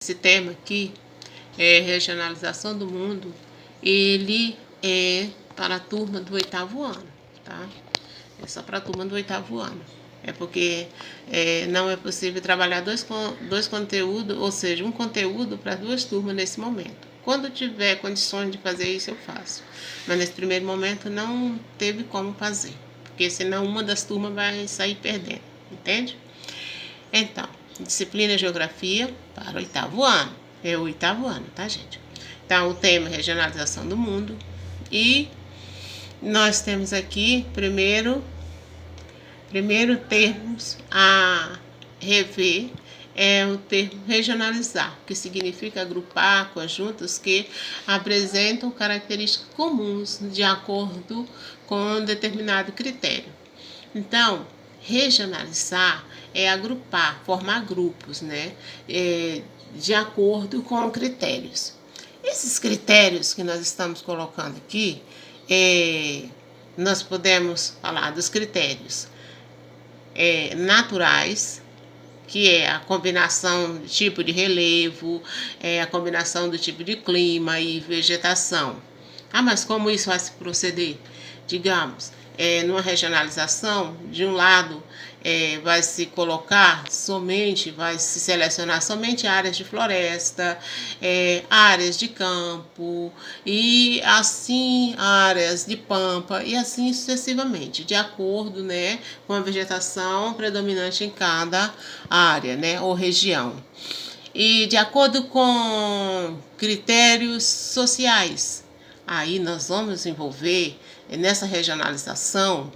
Esse tema aqui é regionalização do mundo, ele é para a turma do 8º ano, tá? É só para a turma do 8º ano. É porque não é possível trabalhar dois conteúdos, ou seja, um conteúdo para duas turmas nesse momento. Quando tiver condições de fazer isso, eu faço. Mas nesse primeiro momento não teve como fazer, porque senão uma das turmas vai sair perdendo, entende? Então, disciplina Geografia para o 8º ano. É o 8º ano, tá, gente? Então, o tema é regionalização do mundo. E nós temos aqui, primeiro termos a rever é o termo regionalizar, que significa agrupar conjuntos que apresentam características comuns de acordo com um determinado critério. Então, regionalizar é agrupar, formar grupos, né? De acordo com critérios. Esses critérios que nós estamos colocando aqui, nós podemos falar dos critérios naturais, que é a combinação do tipo de relevo, a combinação do tipo de clima e vegetação. Ah, mas como isso vai se proceder? Digamos, numa regionalização, de um lado vai se colocar somente, vai se selecionar somente áreas de floresta, áreas de campo e assim áreas de pampa e assim sucessivamente, de acordo, né, com a vegetação predominante em cada área, né, ou região. E de acordo com critérios sociais, aí nós vamos envolver nessa regionalização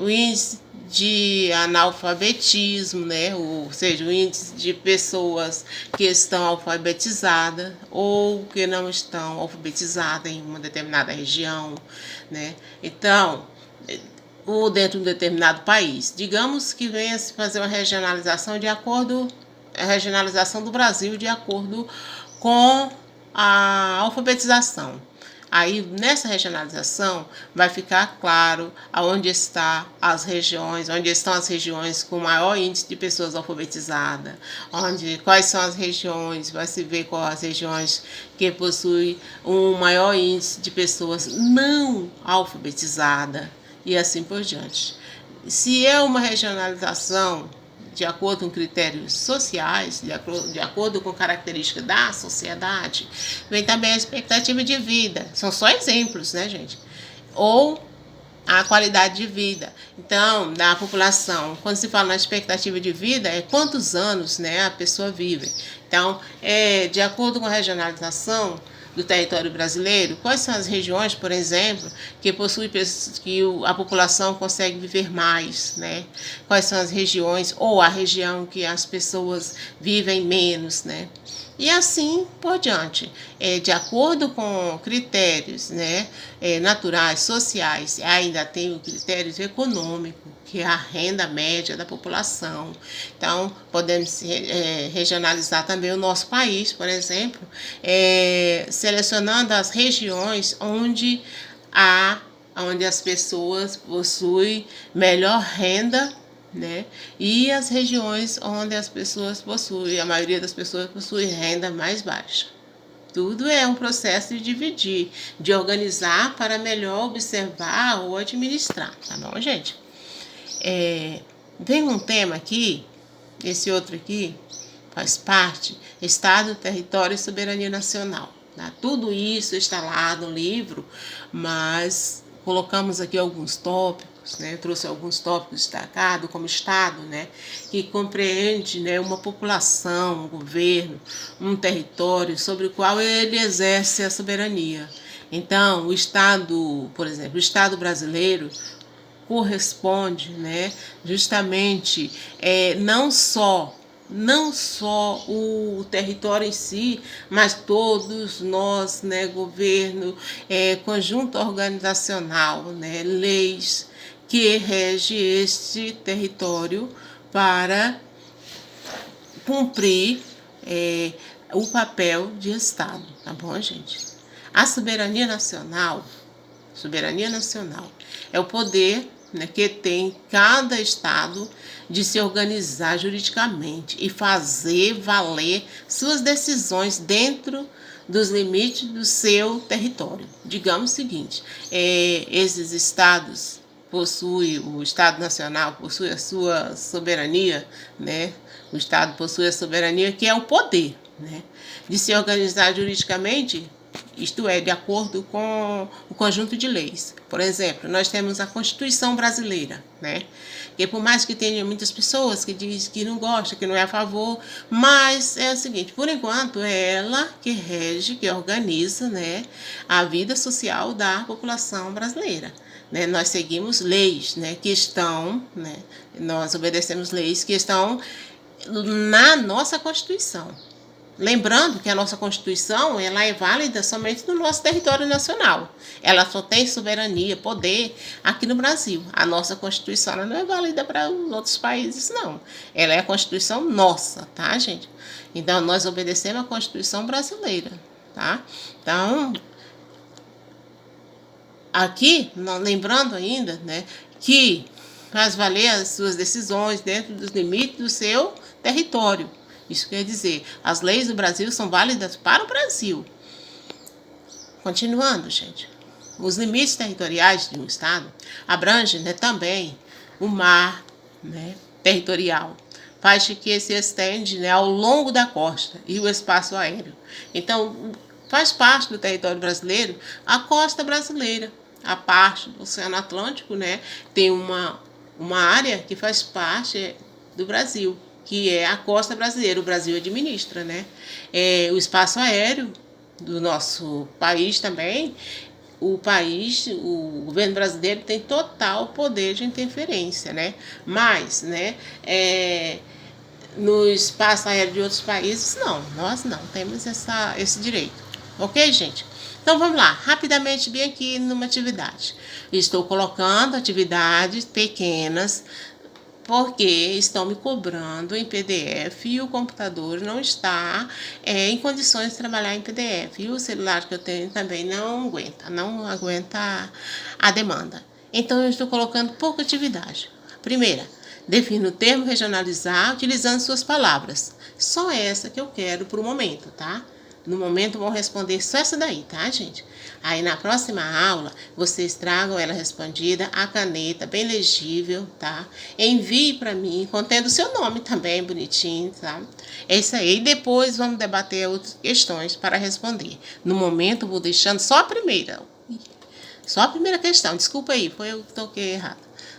o índice de analfabetismo, né? Ou seja, o índice de pessoas que estão alfabetizadas ou que não estão alfabetizadas em uma determinada região, né? Então, ou dentro de um determinado país. Digamos que venha se fazer uma regionalização de acordo a regionalização do Brasil de acordo com a alfabetização. Aí, nessa regionalização, vai ficar claro aonde estão as regiões com maior índice de pessoas alfabetizadas, quais são as regiões, vai se ver quais as regiões que possuem um maior índice de pessoas não alfabetizadas e assim por diante. Se é uma regionalização de acordo com critérios sociais, de acordo com características da sociedade, vem também a expectativa de vida. São só exemplos, né, gente? Ou a qualidade de vida. Então, da população, quando se fala na expectativa de vida, é quantos anos, né, a pessoa vive. Então, de acordo com a regionalização do território brasileiro, quais são as regiões, por exemplo, que possuem que a população consegue viver mais, né? Quais são as regiões ou a região que as pessoas vivem menos, né? E assim por diante, de acordo com critérios, né, naturais, sociais, ainda tem o critério econômico, que é a renda média da população. Então, podemos regionalizar também o nosso país, por exemplo, selecionando as regiões onde as pessoas possuem melhor renda, né? E as regiões onde as pessoas possuem, a maioria das pessoas possui renda mais baixa. Tudo é um processo de dividir, de organizar para melhor observar ou administrar, tá bom, gente? Vem um tema aqui, esse outro aqui faz parte, Estado, Território e Soberania Nacional. Tá? Tudo isso está lá no livro, mas colocamos aqui alguns tópicos, né? Eu trouxe alguns tópicos destacados como Estado, né? Que compreende, né, uma população, um governo, um território sobre o qual ele exerce a soberania. Então, o Estado, por exemplo, o Estado brasileiro corresponde, né, justamente não só o território em si, mas todos nós, né, governo, conjunto organizacional, né, leis que rege este território para cumprir o papel de Estado, tá bom, gente? A soberania nacional é o poder né, que tem cada estado de se organizar juridicamente e fazer valer suas decisões dentro dos limites do seu território. Digamos o seguinte, esses estados possuem, o Estado Nacional possui a sua soberania, né? O Estado possui a soberania, que é o poder, né, de se organizar juridicamente, isto é, de acordo com o conjunto de leis. Por exemplo, nós temos a Constituição brasileira, né? Que por mais que tenha muitas pessoas que dizem que não gostam, que não é a favor, mas é o seguinte, por enquanto é ela que rege, que organiza, né, a vida social da população brasileira. Né? Nós seguimos leis, né, que estão, né, nós obedecemos leis que estão na nossa Constituição. Lembrando que a nossa Constituição ela é válida somente no nosso território nacional. Ela só tem soberania, poder aqui no Brasil. A nossa Constituição ela não é válida para os outros países, não. Ela é a Constituição nossa, tá, gente? Então, nós obedecemos a Constituição brasileira, tá? Então, aqui, lembrando ainda, né, que faz valer as suas decisões dentro dos limites do seu território. Isso quer dizer, as leis do Brasil são válidas para o Brasil. Continuando, gente. Os limites territoriais de um estado abrangem, né, também o mar, né, territorial, faixa que se estende, né, ao longo da costa e o espaço aéreo. Então, faz parte do território brasileiro a costa brasileira. A parte do Oceano Atlântico, né, tem uma área que faz parte do Brasil, que é a costa brasileira. O Brasil administra, né? O espaço aéreo do nosso país também, o governo brasileiro tem total poder de interferência, né? Mas, né, no espaço aéreo de outros países, não, nós não temos esse direito. Ok, gente? Então vamos lá, rapidamente, bem aqui numa atividade. Estou colocando atividades pequenas porque estão me cobrando em PDF e o computador não está em condições de trabalhar em PDF. E o celular que eu tenho também não aguenta a demanda. Então, eu estou colocando pouca atividade. Primeira, defina o termo regionalizar utilizando suas palavras. Só essa que eu quero para o momento, tá? No momento vão responder só essa daí, tá, gente? Aí na próxima aula, vocês tragam ela respondida, a caneta bem legível, tá? Envie para mim, contendo o seu nome também, bonitinho, tá? É isso aí. E depois vamos debater outras questões para responder. No momento, vou deixando só a primeira. Só a primeira questão. Desculpa aí, foi eu que toquei errado,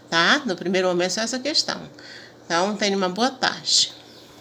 tá? No primeiro momento, só essa questão. Então, tenha uma boa tarde.